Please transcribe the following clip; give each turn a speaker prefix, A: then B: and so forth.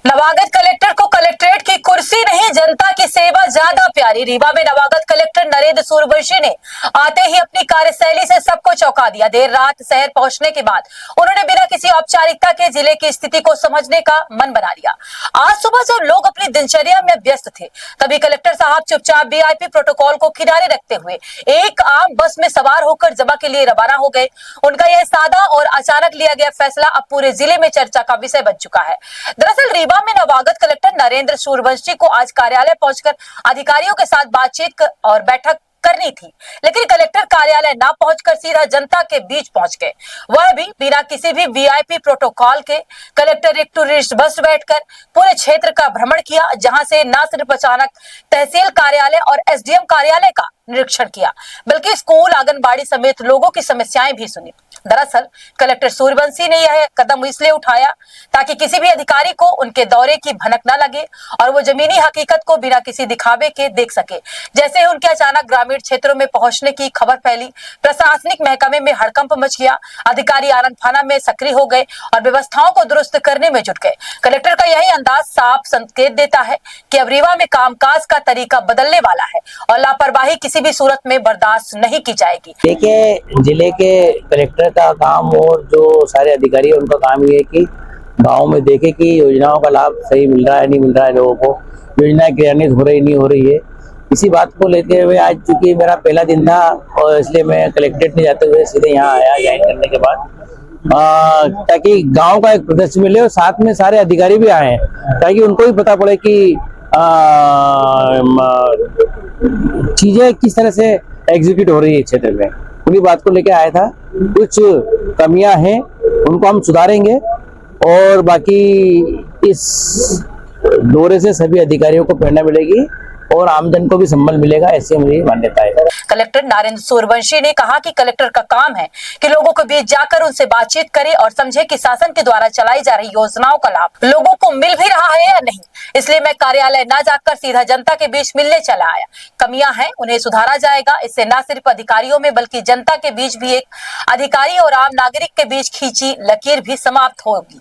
A: नवागत collector को collectorate की कुर्सी नहीं, जनता की सेवा ज्यादा प्यारी। रीवा में नवागत कलेक्टर नरेंद्र सूर्यवंशी ने आते ही अपनी कार्यशैली से सबको चौंका दिया। देर रात शहर पहुंचने के बाद उन्होंने बिना किसी औपचारिकता के जिले की स्थिति को समझने का मन बना लिया। आज सुबह जब लोग अपनी दिनचर्या में व्यस्त थे, तभी कलेक्टर साहब चुपचाप वीआईपी प्रोटोकॉल को किनारे रखते हुए एक आम बस में सवार होकर जमा के लिए रवाना हो गए। उनका यह सादा और अचानक लिया गया फैसला अब पूरे जिले में चर्चा का विषय बन चुका है। दरअसल रीवा में नवागत कलेक्टर नरेंद्र सूर्यवंशी को आज कार्यालय पहुंचकर अधिकारियों के साथ बातचीत और बैठक करनी थी, लेकिन कलेक्टर कार्यालय ना पहुंचकर सीधा जनता के बीच पहुंच गए, वह भी बिना किसी भी वीआईपी प्रोटोकॉल के। कलेक्टर एक टूरिस्ट बस बैठकर पूरे क्षेत्र का भ्रमण किया, जहां से न सिर्फ अचानक तहसील कार्यालय और एसडीएम कार्यालय का निरीक्षण किया, बल्कि स्कूल, आंगनबाड़ी समेत लोगों की समस्याएं भी सुनी। दरअसल कलेक्टर सूर्यवंशी ने यह कदम इसलिए उठाया ताकि किसी भी अधिकारी को उनके दौरे की भनक न लगे और वो जमीनी हकीकत को बिना किसी दिखावे के देख सके। जैसे ही उनके अचानक ग्रामीण क्षेत्रों में पहुंचने की खबर फैली, प्रशासनिक महकमे में हड़कंप मच गया। अधिकारी आनंद फाना में सक्रिय हो गए और व्यवस्थाओं को दुरुस्त करने में जुट गए। कलेक्टर का यही अंदाज साफ संकेत देता है कि अब रीवा में कामकाज का तरीका बदलने वाला है और लापरवाही किसी भी सूरत में बर्दाश्त नहीं की जाएगी।
B: देखिए, जिले के कलेक्टर का काम और जो सारे अधिकारी है उनका काम ये है कि गांव में देखे कि योजनाओं का लाभ सही मिल रहा है नहीं मिल रहा है, लोगों को योजनाएं क्रियान्वित हो रही नहीं हो रही है। इसी बात को लेते हुए आज चूंकि मेरा पहला दिन था और इसलिए मैं कलेक्ट्रेट नहीं जाते हुए सीधे यहाँ आया ज्वाइन करने के बाद, ताकि गांव का एक प्रदर्शन मिले और साथ में सारे अधिकारी भी आए ताकि उनको भी पता पड़े कि चीजें किस तरह से एग्जीक्यूट हो रही है क्षेत्र में। उन्हीं बात को लेकर आया था। कुछ कमियां हैं उनको हम सुधारेंगे और बाकी इस दौरे से सभी अधिकारियों को प्रेरणा मिलेगी और आमजन को भी संबल मिलेगा, ऐसी मेरी मान्यता है।
A: कलेक्टर नरेंद्र सूर्यवंशी ने कहा कि कलेक्टर का काम है कि लोगों के बीच जाकर उनसे बातचीत करे और समझे कि शासन के द्वारा चलाई जा रही योजनाओं का लाभ लोगों को मिल भी रहा है या नहीं। इसलिए मैं कार्यालय न जाकर सीधा जनता के बीच मिलने चला आया। कमियां हैं, उन्हें सुधारा जाएगा। इससे न सिर्फ अधिकारियों में बल्कि जनता के बीच भी एक अधिकारी और आम नागरिक के बीच खींची लकीर भी समाप्त होगी।